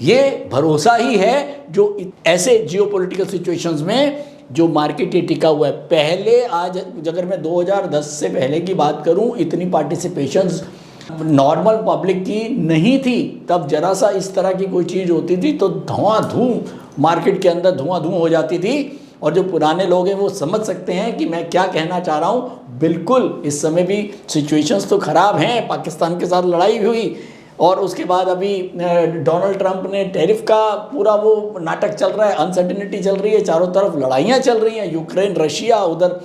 ये भरोसा ही है जो ऐसे जियोपॉलिटिकल सिचुएशंस में जो मार्केट ये टिका हुआ है। पहले आज अगर मैं 2010 से पहले की बात करूं, इतनी पार्टिसिपेशंस नॉर्मल पब्लिक की नहीं थी। तब जरा सा इस तरह की कोई चीज़ होती थी तो धुआं मार्केट के अंदर धुआं हो जाती थी। और जो पुराने लोग हैं वो समझ सकते हैं कि मैं क्या कहना चाह रहा हूँ। बिल्कुल इस समय भी सिचुएशंस तो ख़राब हैं, पाकिस्तान के साथ लड़ाई हुई और उसके बाद अभी डोनाल्ड ट्रंप ने टैरिफ का पूरा वो नाटक चल रहा है, अनसर्टिनिटी चल रही है, चारों तरफ लड़ाइयाँ चल रही हैं, यूक्रेन रशिया, उधर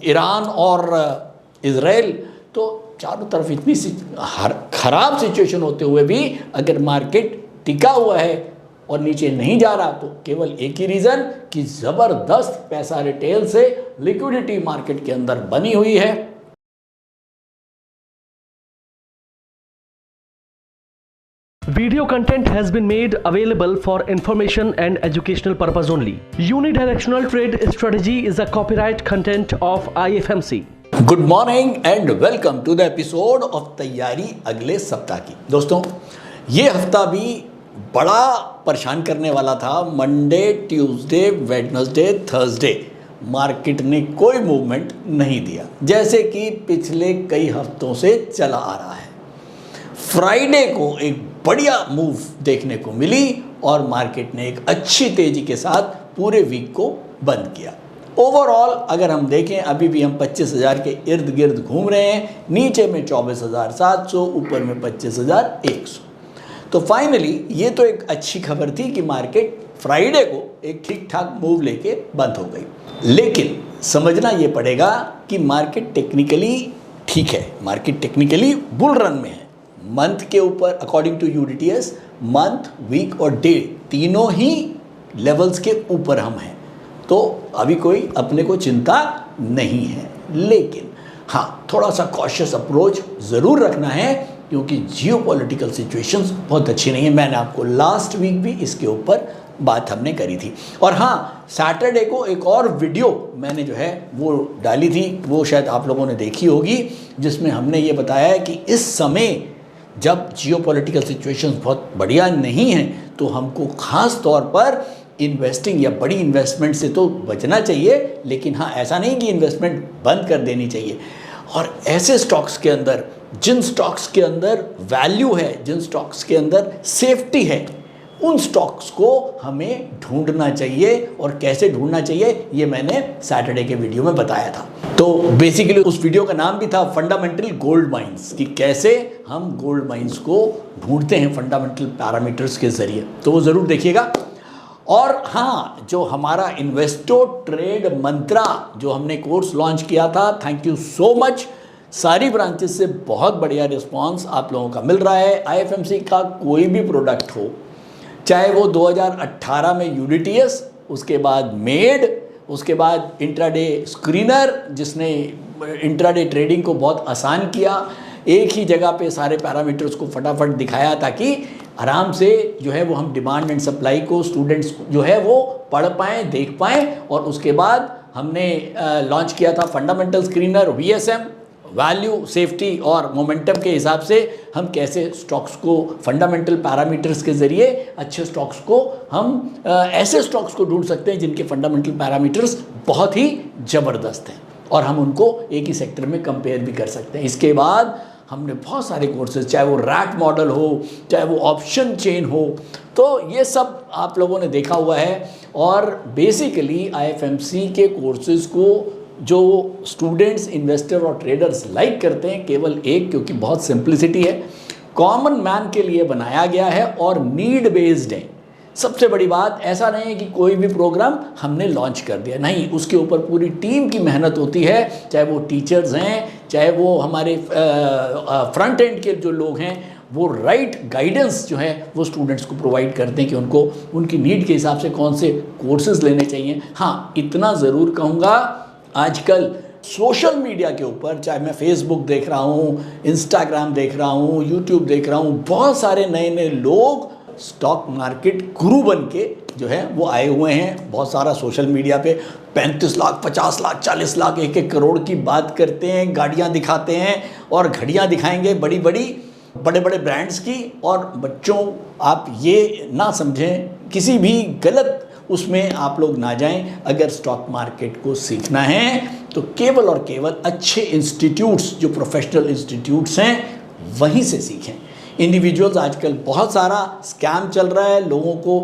ईरान और इज़राइल। तो चारों तरफ इतनी ख़राब सिचुएशन होते हुए भी अगर मार्केट टिका हुआ है और नीचे नहीं जा रहा तो केवल एक ही रीज़न कि ज़बरदस्त पैसा रिटेल से लिक्विडिटी मार्केट के अंदर बनी हुई है। Video content has been made available for information and educational purpose only. Unidirectional trade strategy is a copyright content of IFMC. Good morning and welcome to the episode of तैयारी अगले सप्ताह की। दोस्तों, ये हफ्ता भी बड़ा परेशान करने वाला था। Monday, Tuesday, Wednesday, Thursday market ने कोई मूवमेंट नहीं दिया, जैसे कि पिछले कई हफ्तों से चला आ रहा है। फ्राइडे को एक बढ़िया मूव देखने को मिली और मार्केट ने एक अच्छी तेजी के साथ पूरे वीक को बंद किया। ओवरऑल अगर हम देखें, अभी भी हम 25,000 के इर्द गिर्द घूम रहे हैं। नीचे में 24,700, ऊपर में 25,100। तो फाइनली ये तो एक अच्छी खबर थी कि मार्केट फ्राइडे को एक ठीक ठाक मूव लेके बंद हो गई। लेकिन समझना ये पड़ेगा कि मार्केट टेक्निकली ठीक है, मार्केट टेक्निकली बुल रन में है। मंथ के ऊपर according to UDTS month, week और डे तीनों ही लेवल्स के ऊपर हम हैं। तो अभी कोई अपने को चिंता नहीं है, लेकिन हाँ, थोड़ा सा कॉशियस अप्रोच ज़रूर रखना है क्योंकि जियोपॉलिटिकल सिचुएशंस बहुत अच्छी नहीं है। मैंने आपको लास्ट वीक भी इसके ऊपर बात हमने करी थी। और हाँ, सैटरडे को एक और वीडियो मैंने जो है वो डाली थी, वो शायद आप लोगों ने देखी होगी, जिसमें हमने ये बताया है कि इस समय जब जियोपॉलिटिकल सिचुएशंस बहुत बढ़िया नहीं हैं तो हमको ख़ास तौर पर इन्वेस्टिंग या बड़ी इन्वेस्टमेंट से तो बचना चाहिए, लेकिन हाँ, ऐसा नहीं कि इन्वेस्टमेंट बंद कर देनी चाहिए। और ऐसे स्टॉक्स के अंदर, जिन स्टॉक्स के अंदर वैल्यू है, जिन स्टॉक्स के अंदर सेफ्टी है, उन स्टॉक्स को हमें ढूंढना चाहिए। और कैसे ढूंढना चाहिए ये मैंने सैटरडे के वीडियो में बताया था। तो बेसिकली उस वीडियो का नाम भी था फंडामेंटल गोल्ड माइंस, कि कैसे हम गोल्ड माइंस को ढूंढते हैं फंडामेंटल पैरामीटर्स के ज़रिए। तो वो ज़रूर देखिएगा। और हाँ, जो हमारा इन्वेस्टो ट्रेड मंत्रा जो हमने कोर्स लॉन्च किया था, थैंक यू सो मच। सारी ब्रांचेस से बहुत बढ़िया रिस्पांस आप लोगों का मिल रहा है। आईएफएमसी का कोई भी प्रोडक्ट हो, चाहे वो 2018 में यूडीटीएस, उसके बाद मेड, उसके बाद इंट्राडे स्क्रीनर जिसने इंट्राडे ट्रेडिंग को बहुत आसान किया, एक ही जगह पे सारे पैरामीटर्स को फटाफट दिखाया ताकि आराम से जो है वो हम डिमांड एंड सप्लाई को स्टूडेंट्स जो है वो पढ़ पाएँ, देख पाएँ। और उसके बाद हमने लॉन्च किया था fundamental screener, VSM, value, safety और मोमेंटम के हिसाब से हम कैसे स्टॉक्स को फंडामेंटल पैरामीटर्स के ज़रिए अच्छे स्टॉक्स को हम ऐसे स्टॉक्स को ढूंढ सकते हैं जिनके फंडामेंटल पैरामीटर्स बहुत ही ज़बरदस्त हैं और हम उनको एक ही सेक्टर में कंपेयर भी कर सकते हैं। इसके बाद हमने बहुत सारे कोर्सेज, चाहे वो रैट मॉडल हो, चाहे वो ऑप्शन चेन हो, तो ये सब आप लोगों ने देखा हुआ है। और बेसिकली आईएफएमसी के कोर्सेज को जो स्टूडेंट्स, इन्वेस्टर और ट्रेडर्स लाइक करते हैं, केवल एक, क्योंकि बहुत सिंप्लिसिटी है, कॉमन मैन के लिए बनाया गया है और नीड बेस्ड है। सबसे बड़ी बात, ऐसा नहीं है कि कोई भी प्रोग्राम हमने लॉन्च कर दिया, नहीं, उसके ऊपर पूरी टीम की मेहनत होती है, चाहे वो टीचर्स हैं, चाहे वो हमारे फ्रंट एंड के जो लोग हैं, वो राइट गाइडेंस जो है वो स्टूडेंट्स को प्रोवाइड करते हैं कि उनको उनकी नीड के हिसाब से कौन से कोर्सेज लेने चाहिए। हाँ, इतना ज़रूर कहूँगा, आजकल सोशल मीडिया के ऊपर, चाहे मैं फेसबुक देख रहा हूँ, इंस्टाग्राम देख रहा हूँ, यूट्यूब देख रहा हूँ, बहुत सारे नए नए लोग स्टॉक मार्केट गुरु बन के जो है वो आए हुए हैं। बहुत सारा सोशल मीडिया पे 35 लाख, 50 लाख, 40 लाख, 1-1 करोड़ की बात करते हैं, गाड़ियाँ दिखाते हैं और घड़ियाँ दिखाएंगे बड़ी बड़ी। बड़े बड़े ब्रांड्स की। और बच्चों आप ये ना समझें, किसी भी गलत उसमें आप लोग ना जाएं। अगर स्टॉक मार्केट को सीखना है तो केवल और केवल अच्छे इंस्टीट्यूट्स, जो प्रोफेशनल इंस्टीट्यूट्स हैं, वहीं से सीखें। इंडिविजुअल्स आजकल बहुत सारा स्कैम चल रहा है, लोगों को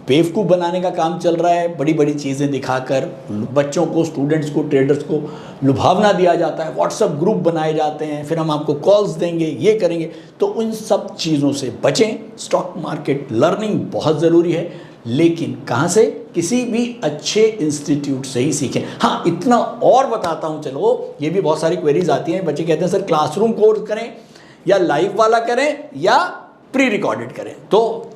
बेवकूफ़ बनाने का काम चल रहा है। बड़ी बड़ी चीज़ें दिखाकर बच्चों को, स्टूडेंट्स को, ट्रेडर्स को लुभावना दिया जाता है। व्हाट्सएप ग्रुप बनाए जाते हैं, फिर हम आपको कॉल्स देंगे, ये करेंगे। तो उन सब चीज़ों से बचें। स्टॉक मार्केट लर्निंग बहुत ज़रूरी है, लेकिन कहाँ से? किसी भी अच्छे इंस्टीट्यूट से ही सीखें। हाँ, इतना और बताता हूँ, चलो, ये भी बहुत सारी क्वेरीज आती हैं। बच्चे कहते हैं सर क्लासरूम कोर्स करें या लाइव वाला करें या प्री रिकॉर्डेड करें। तो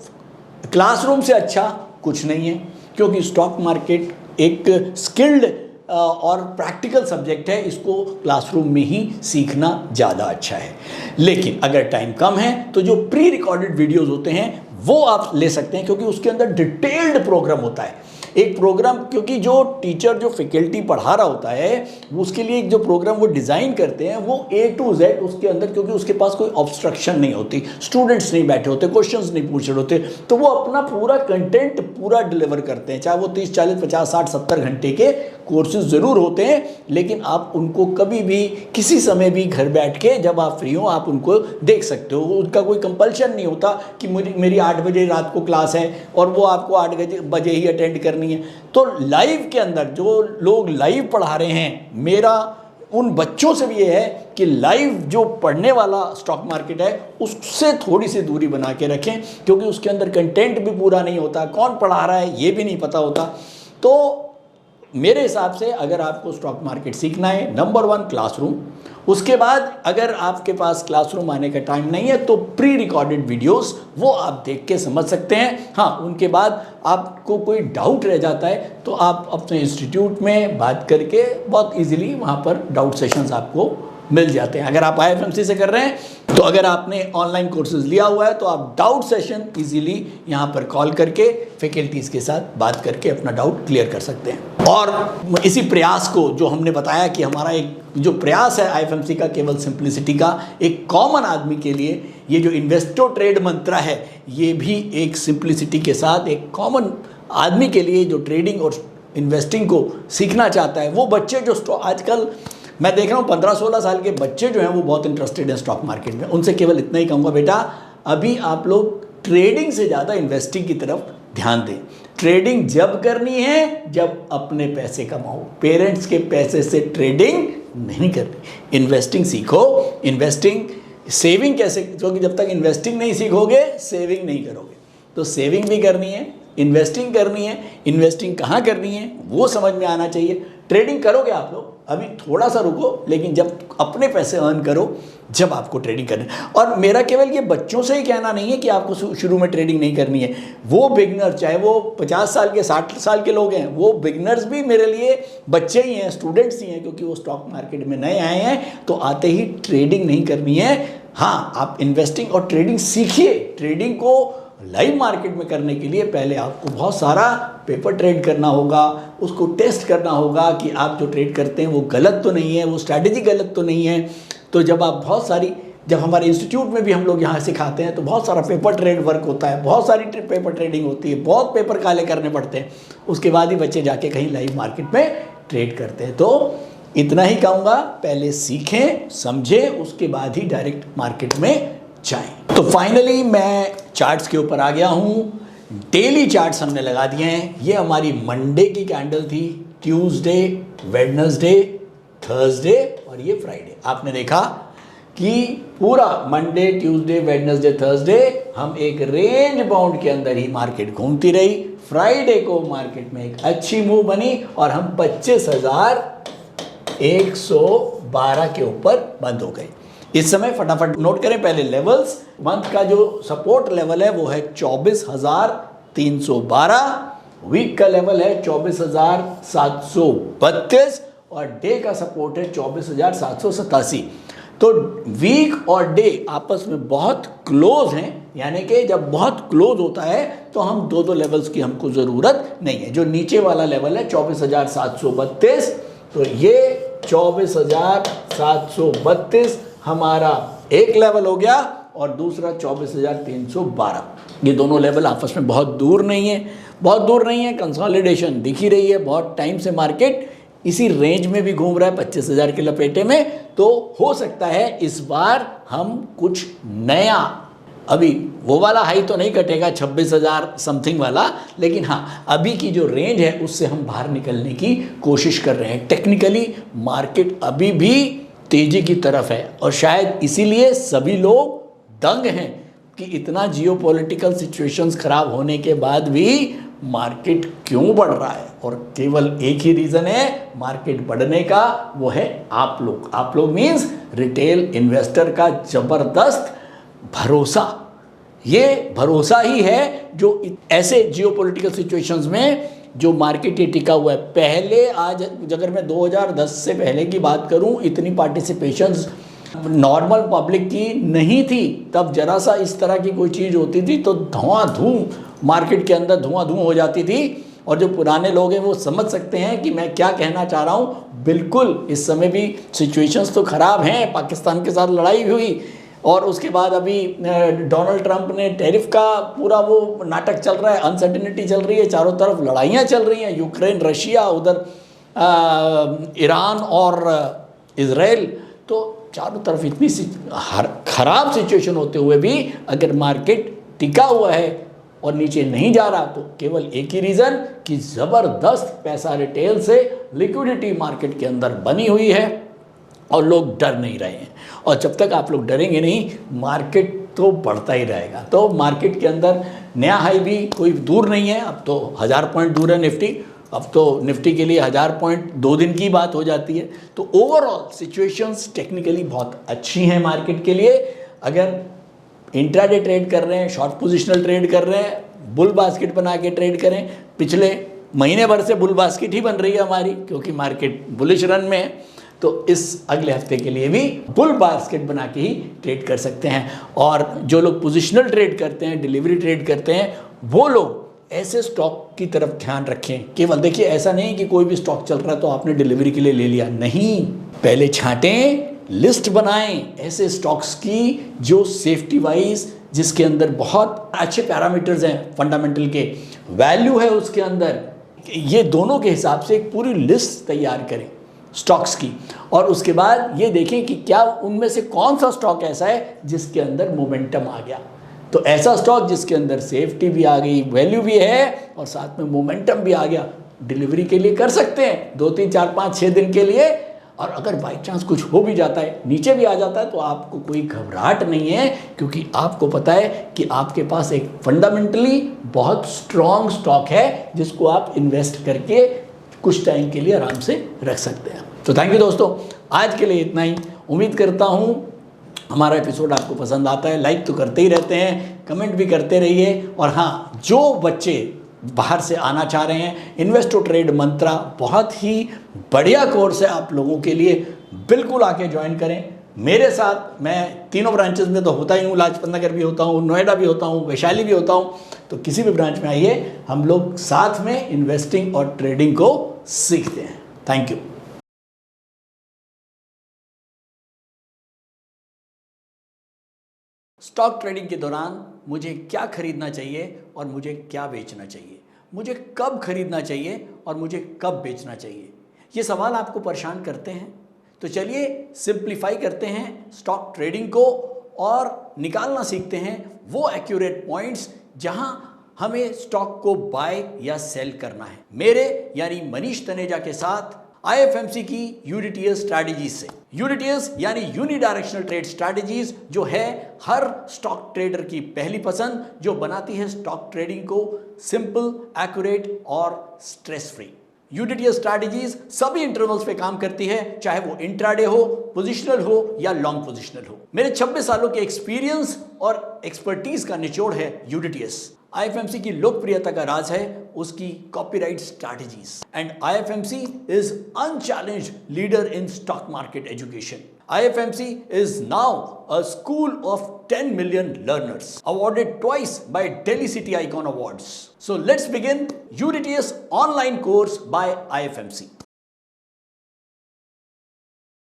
क्लासरूम से अच्छा कुछ नहीं है, क्योंकि स्टॉक मार्केट एक स्किल्ड और प्रैक्टिकल सब्जेक्ट है। इसको क्लासरूम में ही सीखना ज़्यादा अच्छा है। लेकिन अगर टाइम कम है तो जो प्री रिकॉर्डेड वीडियोस होते हैं वो आप ले सकते हैं, क्योंकि उसके अंदर डिटेल्ड प्रोग्राम होता है। एक प्रोग्राम, क्योंकि जो टीचर, जो फैकल्टी पढ़ा रहा होता है, उसके लिए एक जो प्रोग्राम वो डिज़ाइन करते हैं, वो A to Z उसके अंदर, क्योंकि उसके पास कोई ऑब्स्ट्रक्शन नहीं होती, स्टूडेंट्स नहीं बैठे होते, क्वेश्चंस नहीं पूछ रहे होते, तो वो अपना पूरा कंटेंट पूरा डिलीवर करते हैं। चाहे वो 30, 40, 50, 60, 70 घंटे के कोर्सेज ज़रूर होते हैं, लेकिन आप उनको कभी भी किसी समय भी घर बैठ के, जब आप फ्री हो, आप उनको देख सकते हो। उनका कोई कंपल्शन नहीं होता कि मेरी 8 बजे रात को क्लास है और वो आपको 8 बजे ही अटेंड करनी है। तो लाइव के अंदर जो लोग लाइव पढ़ा रहे हैं, मेरा उन बच्चों से भी ये है कि लाइव जो पढ़ने वाला स्टॉक मार्केट है उससे थोड़ी सी दूरी बना के रखें, क्योंकि उसके अंदर कंटेंट भी पूरा नहीं होता, कौन पढ़ा रहा है ये भी नहीं पता होता। तो मेरे हिसाब से अगर आपको स्टॉक मार्केट सीखना है, नंबर 1 क्लासरूम। उसके बाद अगर आपके पास क्लासरूम आने का टाइम नहीं है तो प्री रिकॉर्डेड वीडियोस वो आप देख के समझ सकते हैं। हाँ, उनके बाद आपको कोई डाउट रह जाता है तो आप अपने इंस्टीट्यूट में बात करके बहुत इजीली वहाँ पर डाउट सेशंस आपको मिल जाते हैं। अगर आप IFMC से कर रहे हैं तो अगर आपने ऑनलाइन कोर्सेज लिया हुआ है तो आप डाउट सेशन इजीली यहाँ पर कॉल करके फैकल्टीज़ के साथ बात करके अपना डाउट क्लियर कर सकते हैं। और इसी प्रयास को, जो हमने बताया कि हमारा एक जो प्रयास है IFMC का, केवल सिंप्लिसिटी का, एक कॉमन आदमी के लिए ये जो इन्वेस्टो ट्रेड मंत्रा है, ये भी एक सिंप्लिसिटी के साथ एक कॉमन आदमी के लिए जो ट्रेडिंग और इन्वेस्टिंग को सीखना चाहता है, वो बच्चे जो आजकल मैं देख रहा हूँ 15-16 साल के बच्चे जो हैं वो बहुत इंटरेस्टेड हैं स्टॉक मार्केट में। उनसे केवल इतना ही कहूँगा, बेटा अभी आप लोग ट्रेडिंग से ज़्यादा इन्वेस्टिंग की तरफ ध्यान दें। ट्रेडिंग जब करनी है जब अपने पैसे कमाओ, पेरेंट्स के पैसे से ट्रेडिंग नहीं करनी। इन्वेस्टिंग सीखो। इन्वेस्टिंग, सेविंग कैसे, क्योंकि जब तक इन्वेस्टिंग नहीं सीखोगे सेविंग नहीं करोगे। तो सेविंग भी करनी है, इन्वेस्टिंग करनी है। इन्वेस्टिंग कहाँ करनी है वो समझ में आना चाहिए। ट्रेडिंग करोगे आप लोग, अभी थोड़ा सा रुको, लेकिन जब अपने पैसे अर्न करो जब आपको ट्रेडिंग करनी है। और मेरा केवल ये बच्चों से ही कहना नहीं है कि आपको शुरू में ट्रेडिंग नहीं करनी है। वो बिगनर, चाहे वो 50 साल के 60 साल के लोग हैं, वो बिगनर्स भी मेरे लिए बच्चे ही हैं, स्टूडेंट्स ही हैं, क्योंकि वो स्टॉक मार्केट में नए आए हैं। तो आते ही ट्रेडिंग नहीं करनी है। हाँ, आप इन्वेस्टिंग और ट्रेडिंग सीखिए। ट्रेडिंग को लाइव मार्केट में करने के लिए पहले आपको बहुत सारा पेपर ट्रेड करना होगा, उसको टेस्ट करना होगा कि आप जो ट्रेड करते हैं वो गलत तो नहीं है, वो स्ट्रैटेजी गलत तो नहीं है। तो जब हमारे इंस्टीट्यूट में भी हम लोग यहाँ सिखाते हैं तो बहुत सारा पेपर ट्रेड वर्क होता है, बहुत सारी पेपर ट्रेडिंग होती है, बहुत पेपर काले करने पड़ते हैं, उसके बाद ही बच्चे जाके कहीं लाइव मार्केट में ट्रेड करते हैं। तो इतना ही कहूँगा, पहले सीखें, समझें, उसके बाद ही डायरेक्ट मार्केट में जाएं। तो फाइनली मैं चार्ट्स के ऊपर आ गया हूँ। डेली चार्ट्स हमने लगा दिए हैं। ये हमारी मंडे की कैंडल थी, ट्यूसडे, वेडनेसडे, थर्सडे और ये फ्राइडे। आपने देखा कि पूरा मंडे, ट्यूसडे, वेडनेसडे, थर्सडे हम एक रेंज बाउंड के अंदर ही मार्केट घूमती रही। फ्राइडे को मार्केट में एक अच्छी मूव बनी और हम 25,112 के ऊपर बंद हो गए। इस समय फटाफट नोट करें पहले लेवल्स। मंथ का जो सपोर्ट लेवल है वो है 24,312, वीक का लेवल है 24,732 और डे का सपोर्ट है 24,787। तो वीक और डे आपस में बहुत क्लोज हैं, यानी कि जब बहुत क्लोज होता है तो हम दो लेवल्स की हमको ज़रूरत नहीं है। जो नीचे वाला लेवल है 24,732, तो ये 24,732 हमारा एक लेवल हो गया और दूसरा 24,312। ये दोनों लेवल आपस में बहुत दूर नहीं है, बहुत दूर नहीं है। कंसोलिडेशन दिख ही रही है, बहुत टाइम से मार्केट इसी रेंज में भी घूम रहा है 25,000 के लपेटे में। तो हो सकता है इस बार हम कुछ नया, अभी वो वाला हाई तो नहीं कटेगा 26,000 समथिंग वाला, लेकिन हाँ अभी की जो रेंज है उससे हम बाहर निकलने की कोशिश कर रहे हैं। टेक्निकली मार्केट अभी भी तेजी की तरफ है और शायद इसीलिए सभी लोग दंग हैं कि इतना जियोपॉलिटिकल सिचुएशंस खराब होने के बाद भी मार्केट क्यों बढ़ रहा है। और केवल एक ही रीज़न है मार्केट बढ़ने का, वो है आप लोग। आप लोग मीन्स रिटेल इन्वेस्टर का ज़बरदस्त भरोसा। ये भरोसा ही है जो ऐसे जियोपॉलिटिकल सिचुएशंस में जो मार्केट ये टिका हुआ है। पहले आज अगर मैं 2010 से पहले की बात करूं, इतनी पार्टिसिपेशंस नॉर्मल पब्लिक की नहीं थी। तब जरा सा इस तरह की कोई चीज़ होती थी तो धुआं मार्केट के अंदर धुआं हो जाती थी। और जो पुराने लोग हैं वो समझ सकते हैं कि मैं क्या कहना चाह रहा हूँ। बिल्कुल इस समय भी सिचुएशंस तो ख़राब हैं, पाकिस्तान के साथ लड़ाई हुई और उसके बाद अभी डोनाल्ड ट्रंप ने टैरिफ का पूरा वो नाटक चल रहा है, अनसर्टिनिटी चल रही है, चारों तरफ लड़ाइयाँ चल रही हैं, यूक्रेन रशिया, उधर ईरान और इज़राइल। तो चारों तरफ इतनी खराब सिचुएशन होते हुए भी अगर मार्केट टिका हुआ है और नीचे नहीं जा रहा तो केवल एक ही रीज़न कि ज़बरदस्त पैसा रिटेल से लिक्विडिटी मार्केट के अंदर बनी हुई है और लोग डर नहीं रहे हैं। और जब तक आप लोग डरेंगे नहीं मार्केट तो बढ़ता ही रहेगा। तो मार्केट के अंदर नया हाई भी कोई दूर नहीं है, अब तो 1000 पॉइंट दूर है निफ्टी। अब तो निफ्टी के लिए 1000 पॉइंट 2 दिन की बात हो जाती है। तो ओवरऑल सिचुएशंस टेक्निकली बहुत अच्छी हैं मार्केट के लिए। अगर इंट्राडे ट्रेड कर रहे हैं, शॉर्ट पोजिशनल ट्रेड कर रहे हैं, बुल बास्केट बना के ट्रेड करें। पिछले महीने भर से बुल बास्केट ही बन रही है हमारी, क्योंकि मार्केट बुलिश रन में है। तो इस अगले हफ्ते के लिए भी बुल बास्केट बना के ही ट्रेड कर सकते हैं। और जो लोग पोजिशनल ट्रेड करते हैं, डिलीवरी ट्रेड करते हैं, वो लोग ऐसे स्टॉक की तरफ ध्यान रखें। केवल देखिए ऐसा नहीं कि कोई भी स्टॉक चल रहा है तो आपने डिलीवरी के लिए ले लिया, नहीं। पहले छांटें, लिस्ट बनाएं ऐसे स्टॉक्स की जो सेफ्टी वाइज, जिसके अंदर बहुत अच्छे पैरामीटर्स हैं, फंडामेंटल के वैल्यू है उसके अंदर। ये दोनों के हिसाब से एक पूरी लिस्ट तैयार करें स्टॉक्स की और उसके बाद ये देखें कि क्या उनमें से कौन सा स्टॉक ऐसा है जिसके अंदर मोमेंटम आ गया। तो ऐसा स्टॉक जिसके अंदर सेफ्टी भी आ गई, वैल्यू भी है और साथ में मोमेंटम भी आ गया, डिलीवरी के लिए कर सकते हैं 2, 3, 4, 5, 6 दिन के लिए। और अगर बाई चांस कुछ हो भी जाता है, नीचे भी आ जाता है, तो आपको कोई घबराहट नहीं है, क्योंकि आपको पता है कि आपके पास एक फंडामेंटली बहुत स्ट्रॉन्ग स्टॉक है जिसको आप इन्वेस्ट करके कुछ टाइम के लिए आराम से रख सकते हैं। तो थैंक यू दोस्तों, आज के लिए इतना ही। उम्मीद करता हूँ हमारा एपिसोड आपको पसंद आता है। लाइक तो करते ही रहते हैं, कमेंट भी करते रहिए। और हाँ, जो बच्चे बाहर से आना चाह रहे हैं, इन्वेस्ट टू ट्रेड मंत्रा बहुत ही बढ़िया कोर्स है आप लोगों के लिए, बिल्कुल आके ज्वाइन करें मेरे साथ। मैं तीनों ब्रांचेस में तो होता ही हूँ, लाजपत नगर भी होता हूँ, नोएडा भी होता हूँ, वैशाली भी होता हूँ। तो किसी भी ब्रांच में आइए, हम लोग साथ में इन्वेस्टिंग और ट्रेडिंग को सीखते हैं। Thank you. स्टॉक ट्रेडिंग के दौरान मुझे क्या खरीदना चाहिए और मुझे क्या बेचना चाहिए, मुझे कब खरीदना चाहिए और मुझे कब बेचना चाहिए, ये सवाल आपको परेशान करते हैं। तो चलिए सिंप्लीफाई करते हैं स्टॉक ट्रेडिंग को और निकालना सीखते हैं वो एक्यूरेट पॉइंट्स जहां हमें स्टॉक को बाय या सेल करना है। मेरे यानी मनीष तनेजा के साथ IFMC की यूनिटीएस स्ट्रैटेजीज से। यूनिटीएस यानी यूनिडायरेक्शनल ट्रेड स्ट्रैटेजीज, जो है हर स्टॉक ट्रेडर की पहली पसंद, जो बनाती है स्टॉक ट्रेडिंग को सिंपल, एक्यूरेट और स्ट्रेस फ्री। यूनिटीएस स्ट्रैटेजीज सभी इंटरवल्स पे काम करती है, चाहे वो इंट्राडे हो, पोजिशनल हो या लॉन्ग पोजिशनल हो। मेरे 26 सालों के एक्सपीरियंस और एक्सपर्टीज का निचोड़ है यूनिटीएस। IFMC की लोकप्रियता का राज है उसकी copyright strategies. And IFMC is unchallenged leader in stock market education. IFMC is now a school of 10 million learners, awarded twice by Delhi City Icon Awards. So let's begin UDTS online course by IFMC.